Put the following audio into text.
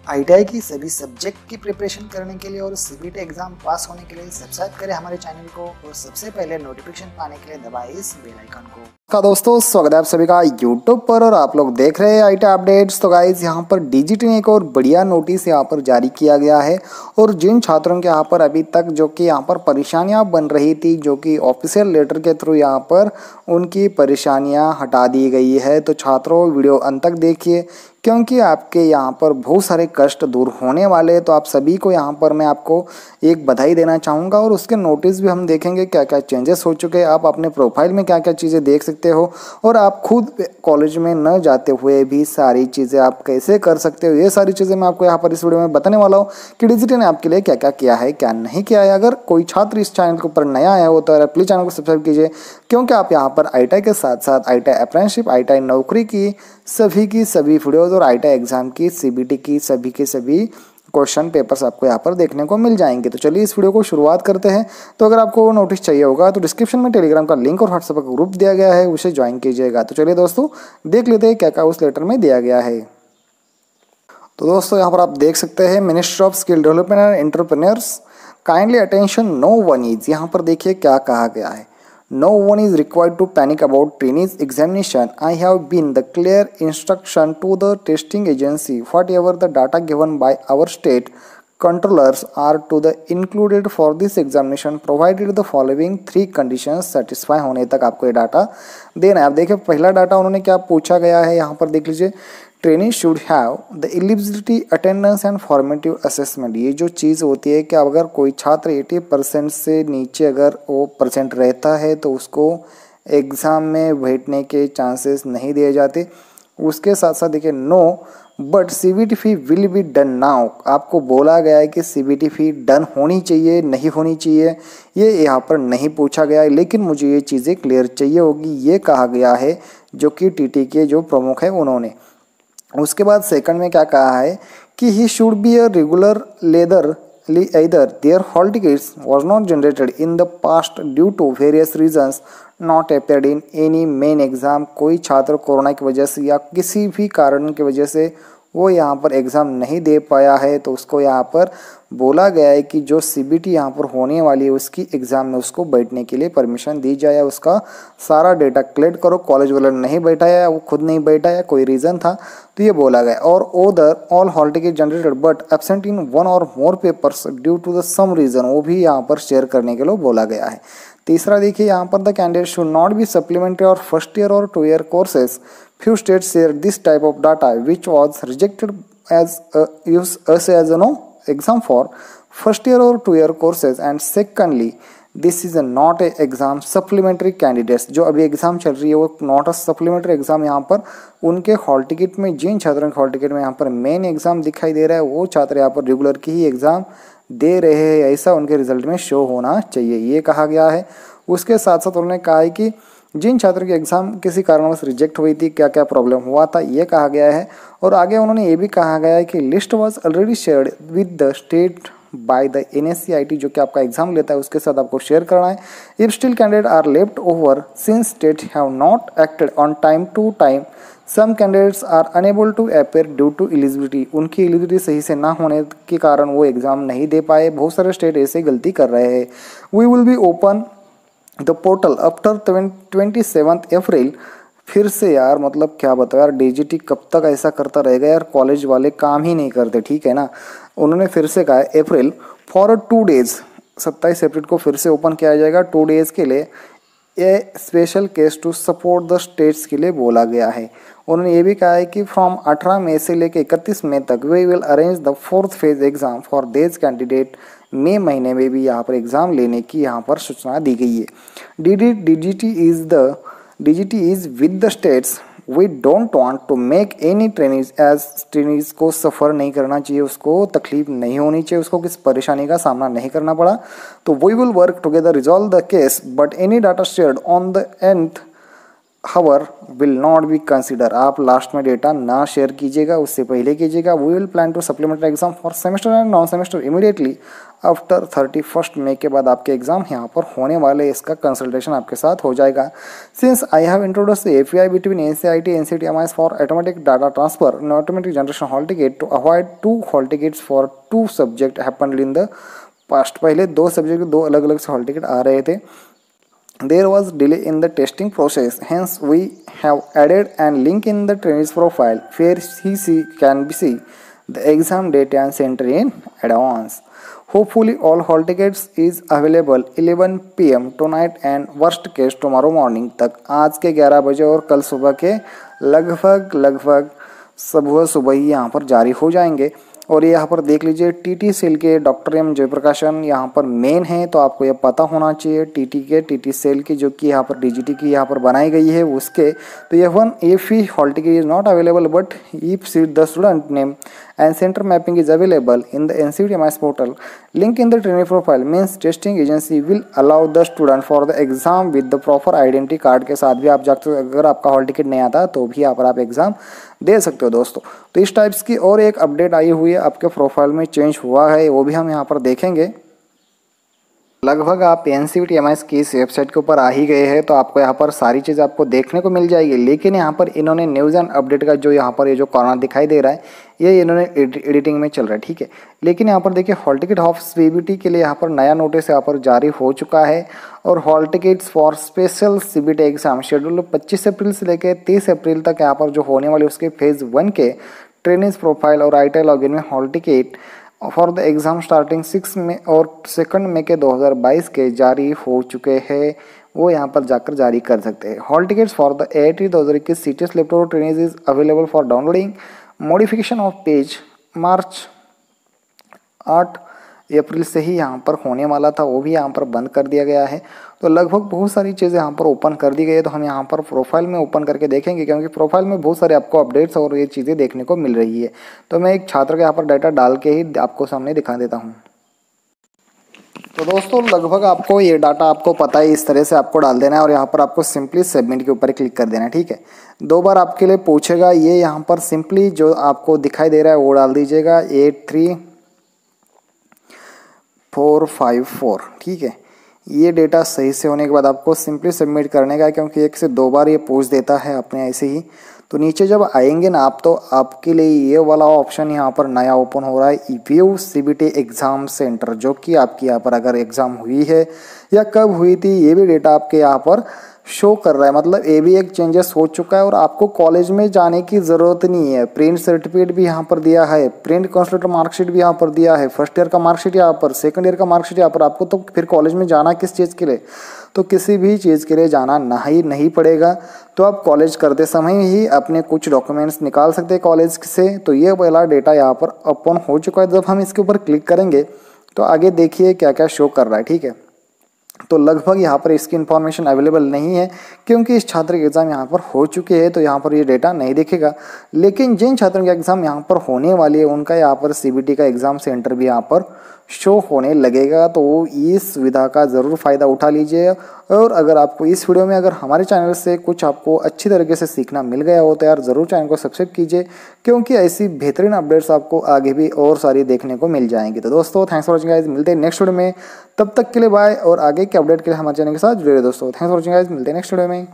ITI की सभी subject की प्रिपरेशन करने के लिए और सीबीटी एग्जाम पास होने के लिए सब्सक्राइब करें हमारे चैनल को और सबसे पहले नोटिफिकेशन पाने के लिए दबाएं इस बेल आइकन को। दोस्तों स्वागत है आप सभी का यूट्यूब पर और आप लोग देख रहे हैं आईटी अपडेट्स। तो गाइज यहाँ पर डीजीटी ने एक और बढ़िया नोटिस यहाँ पर जारी किया गया है और जिन छात्रों के यहाँ पर अभी तक जो कि यहाँ पर परेशानियाँ बन रही थी, जो कि ऑफिशियल लेटर के थ्रू यहाँ पर उनकी परेशानियाँ हटा दी गई है। तो छात्रों वीडियो अंत तक देखिए क्योंकि आपके यहाँ पर बहुत सारे कष्ट दूर होने वाले। तो आप सभी को यहाँ पर मैं आपको एक बधाई देना चाहूँगा और उसके नोटिस भी हम देखेंगे क्या क्या चेंजेस हो चुके हैं। आप अपने प्रोफाइल में क्या क्या चीज़ें देख सकते हो और आप खुद कॉलेज में न जाते हुए भी सारी चीज़ें आप कैसे कर सकते हो, ये सारी चीज़ें मैं आपको यहाँ पर इस वीडियो में बताने वाला हूँ कि डीजीटी ने आपके लिए क्या क्या किया है, क्या नहीं किया है। अगर कोई छात्र इस चैनल के ऊपर नया आया हो तो प्लीज़ चैनल को सब्सक्राइब कीजिए क्योंकि आप यहाँ पर आईटीआई के साथ साथ आईटीआई अप्रेंटिसशिप, आईटीआई नौकरी की सभी वीडियोज़ और आईटीआई एग्जाम की सीबीटी की सभी क्वेश्चन पेपर्स आपको यहाँ पर देखने को मिल जाएंगे। तो चलिए इस वीडियो को शुरुआत करते हैं। तो अगर आपको नोटिस चाहिए होगा तो डिस्क्रिप्शन में टेलीग्राम का लिंक और व्हाट्सएप का ग्रुप दिया गया है, उसे ज्वाइन कीजिएगा। तो चलिए दोस्तों देख लेते हैं क्या क्या उस लेटर में दिया गया है। तो दोस्तों यहाँ पर आप देख सकते हैं ministry of skill development and entrepreneurs kindly attention, no one is. यहाँ पर देखिए क्या कहा गया है। No one is required to panic about trainees examination. I have been the clear instruction to the testing agency. Whatever the data given by our state controllers are to the included for this examination provided the following 3 conditions satisfy होने तक आपको ये data देना है। अब देखिए पहला data उन्होंने क्या पूछा गया है, यहाँ पर देख लीजिए। Training should have the eligibility, attendance and formative assessment. ये जो चीज़ होती है कि अगर कोई छात्र 80% से नीचे अगर वो परसेंट रहता है तो उसको एग्ज़ाम में बैठने के चांसेस नहीं दिए जाते। उसके साथ साथ देखिए no but CBT fee will be done now. आपको बोला गया है कि सीबीटी फी डन होनी चाहिए, नहीं होनी चाहिए, ये यहाँ पर नहीं पूछा गया है, लेकिन मुझे ये चीज़ें क्लियर चाहिए होगी, ये कहा गया है जो कि टीटी के जो प्रमुख है उन्होंने। उसके बाद सेकंड में क्या कहा है कि he should be a regular लेदरली either their hall tickets was not generated in the past due to various reasons not appeared in any main exam। कोई छात्र कोरोना की वजह से या किसी भी कारण की वजह से वो यहाँ पर एग्ज़ाम नहीं दे पाया है तो उसको यहाँ पर बोला गया है कि जो सीबीटी यहाँ पर होने वाली है उसकी एग्ज़ाम में उसको बैठने के लिए परमिशन दी जाए। उसका सारा डेटा कलेक्ट करो। कॉलेज वाला नहीं बैठा है, वो खुद नहीं बैठा है, कोई रीज़न था तो ये बोला गया। और all hall ticket generated but absent in 1 or more papers due to the some reason, वो भी यहाँ पर शेयर करने के लिए बोला गया है। तीसरा देखिए यहाँ पर the candidate should not be supplementary और फर्स्ट ईयर और 2 year courses. Few states share this type of data which was rejected as exam for first year or 2 year courses, and secondly this is not a exam supplementary candidates। जो अभी exam चल रही है वो not a supplementary exam. यहाँ पर उनके hall ticket में जिन छात्रों के हॉल टिकट में यहाँ पर मेन एग्ज़ाम दिखाई दे रहा है वो छात्र यहाँ पर रेगुलर की ही एग्ज़ाम दे रहे हैं, ऐसा उनके रिजल्ट में शो होना चाहिए, ये कहा गया है। उसके साथ साथ उन्होंने कहा है कि जिन छात्रों की एग्ज़ाम किसी कारणवश रिजेक्ट हुई थी, क्या क्या प्रॉब्लम हुआ था, ये कहा गया है। और आगे उन्होंने ये भी कहा गया है कि list was already shared with the state by the NSCIT, जो कि आपका एग्जाम लेता है उसके साथ आपको शेयर करना है। If still candidate are left over since state have not acted on time to time, some candidates are unable to appear due to eligibility. उनकी एलिजिबिलिटी सही से ना होने के कारण वो एग्ज़ाम नहीं दे पाए। बहुत सारे स्टेट ऐसे गलती कर रहे हैं। We will be open the portal after 27 April. फिर से यार मतलब क्या बताओ यार, डीजीटी कब तक ऐसा करता रहेगा यार, कॉलेज वाले काम ही नहीं करते, ठीक है ना। उन्होंने फिर से कहा है अप्रैल फॉर 2 days, 27 अप्रैल को फिर से ओपन किया जाएगा 2 days के लिए। A special case to support the states के लिए बोला गया है। उन्होंने ये भी कहा है कि फ्रॉम 18 मई से लेकर 31 मई तक we will arrange the 4th phase exam for these candidate. मई महीने में भी यहाँ पर एग्ज़ाम लेने की यहाँ पर सूचना दी गई है। DGT is with the states. We don't want to make any trainees as trainees को सफ़र नहीं करना चाहिए, उसको तकलीफ नहीं होनी चाहिए, उसको किस परेशानी का सामना नहीं करना पड़ा। तो we will work together resolve the case but any data shared on the nth hour will not be consider, आप लास्ट में डेटा ना शेयर कीजिएगा, उससे पहले कीजिएगा। We will plan to supplementary exam for semester and non semester immediately after 31 मई के बाद आपके एग्जाम यहाँ पर होने वाले, इसका कंसल्टेशन आपके साथ हो जाएगा। Since I have introduced API between NCERT NCTMIS for automatic data transfer and automatic generation hall ticket to avoid 2 hall tickets for 2 subject happened in the past, पहले 2 सब्जेक्ट 2 अलग अलग से हॉल टिकट आ रहे थे। There was delay in the testing process, hence we have added a link in the trainee's profile where he can see the exam date and center in advance. Hopefully all hall tickets is available 11 PM tonight and worst case tomorrow morning तक, आज के 11 बजे और कल सुबह के लगभग सुबह ही यहाँ पर जारी हो जाएंगे। और ये यहाँ पर देख लीजिए टीटी सेल के डॉक्टर एम जयप्रकाशन यहाँ पर मेन है, तो आपको ये पता होना चाहिए टीटी सेल की जो कि यहाँ पर डीजीटी की यहाँ पर बनाई गई है उसके। तो ये one if he hall ticket is not available but if seat the student name and center mapping is available in the NCTMIS portal. Link in the trainee profile means testing agency will allow the student for the exam with the proper identity card के साथ भी आप जाकर, अगर आपका hall ticket नहीं आता तो भी यहाँ पर आप एग्ज़ाम दे सकते हो दोस्तों। तो इस टाइप्स की और एक अपडेट आई हुई है, आपके प्रोफाइल में चेंज हुआ है, वो भी हम यहाँ पर देखेंगे। लगभग आप NCTMIS की इस वेबसाइट के ऊपर आ ही गए हैं, तो आपको यहाँ पर सारी चीज़ आपको देखने को मिल जाएगी। लेकिन यहाँ पर इन्होंने न्यूज़ एंड अपडेट का जो यहाँ पर ये जो कॉर्नर दिखाई दे रहा है, ये इन्होंने एडिटिंग में चल रहा है, ठीक है। लेकिन यहाँ पर देखिए हॉल टिकट ऑफ CBT के लिए यहाँ पर नया नोटिस यहाँ पर जारी हो चुका है। और hall tickets for special CBT exam schedule 25 अप्रैल से लेकर 30 अप्रैल तक यहाँ पर जो होने वाले उसके फेज़ 1 के ट्रेनिंग प्रोफाइल और ITI लॉगिन में hall ticket for the exam starting 6 मई और 2 मई के 2022 के जारी हो चुके हैं, वो यहाँ पर जाकर जारी कर सकते हैं। Hall tickets for the AIT 2021 CTS laptop training is available for downloading. Modification of page March 8 अप्रैल से ही यहाँ पर होने वाला था, वो भी यहाँ पर बंद कर दिया गया है। तो लगभग बहुत सारी चीज़ें यहाँ पर ओपन कर दी गई है, तो हम यहाँ पर प्रोफाइल में ओपन करके देखेंगे, क्योंकि प्रोफाइल में बहुत सारे आपको अपडेट्स और ये चीज़ें देखने को मिल रही है। तो मैं एक छात्र का यहाँ पर डाटा डाल के ही आपको सामने दिखा देता हूँ। तो दोस्तों लगभग आपको ये डाटा आपको पता है, इस तरह से आपको डाल देना है और यहाँ पर आपको सिंपली सबमिट के ऊपर क्लिक कर देना है, ठीक है। 2 बार आपके लिए पूछेगा, ये यहाँ पर सिंपली जो आपको दिखाई दे रहा है वो डाल दीजिएगा 83454, ठीक है। ये डेटा सही से होने के बाद आपको सिंपली सबमिट करने का है, क्योंकि 1 से 2 बार ये पूछ देता है अपने ऐसे ही। तो नीचे जब आएंगे ना आप, तो आपके लिए ये वाला ऑप्शन यहाँ पर नया ओपन हो रहा है, व्यू CBT एग्ज़ाम सेंटर, जो कि आपकी यहाँ पर अगर एग्ज़ाम हुई है या कब हुई थी ये भी डेटा आपके यहाँ पर शो कर रहा है। मतलब ये भी एक चेंजेस हो चुका है और आपको कॉलेज में जाने की ज़रूरत नहीं है। प्रिंट सर्टिफिकेट भी यहाँ पर दिया है, प्रिंट कंसल्टेंट मार्कशीट भी यहाँ पर दिया है, फर्स्ट ईयर का मार्कशीट यहाँ पर, सेकंड ईयर का मार्कशीट यहाँ पर। आपको तो फिर कॉलेज में जाना किस चीज़ के लिए, तो किसी भी चीज़ के लिए जाना नहीं पड़ेगा। तो आप कॉलेज करते समय ही अपने कुछ डॉक्यूमेंट्स निकाल सकते हैं कॉलेज से। तो ये वाला डेटा यहाँ पर ओपन हो चुका है। जब हम इसके ऊपर क्लिक करेंगे तो आगे देखिए क्या क्या शो कर रहा है, ठीक है। तो लगभग यहाँ पर इसकी इन्फॉर्मेशन अवेलेबल नहीं है, क्योंकि इस छात्र के एग्ज़ाम यहाँ पर हो चुके हैं, तो यहाँ पर ये डेटा नहीं दिखेगा। लेकिन जिन छात्रों के एग्ज़ाम यहाँ पर होने वाली है उनका यहाँ पर CBT का एग्ज़ाम सेंटर भी यहाँ पर शो होने लगेगा। तो इस सुविधा का ज़रूर फ़ायदा उठा लीजिए। और अगर आपको इस वीडियो में अगर हमारे चैनल से कुछ आपको अच्छी तरीके से सीखना मिल गया हो तो यार ज़रूर चैनल को सब्सक्राइब कीजिए, क्योंकि ऐसी बेहतरीन अपडेट्स आपको आगे भी और सारी देखने को मिल जाएंगी। तो दोस्तों थैंक्स फॉर वॉचिंग गाइस, मिलते हैं नेक्स्ट वीडियो में, तब तक के लिए बाय। और आगे के अपडेट के लिए हमारे चैनल के साथ जुड़े रहिए दोस्तों। थैंक्स फॉर वॉचिंग गाइस, मिलते हैं नेक्स्ट वीडियो में।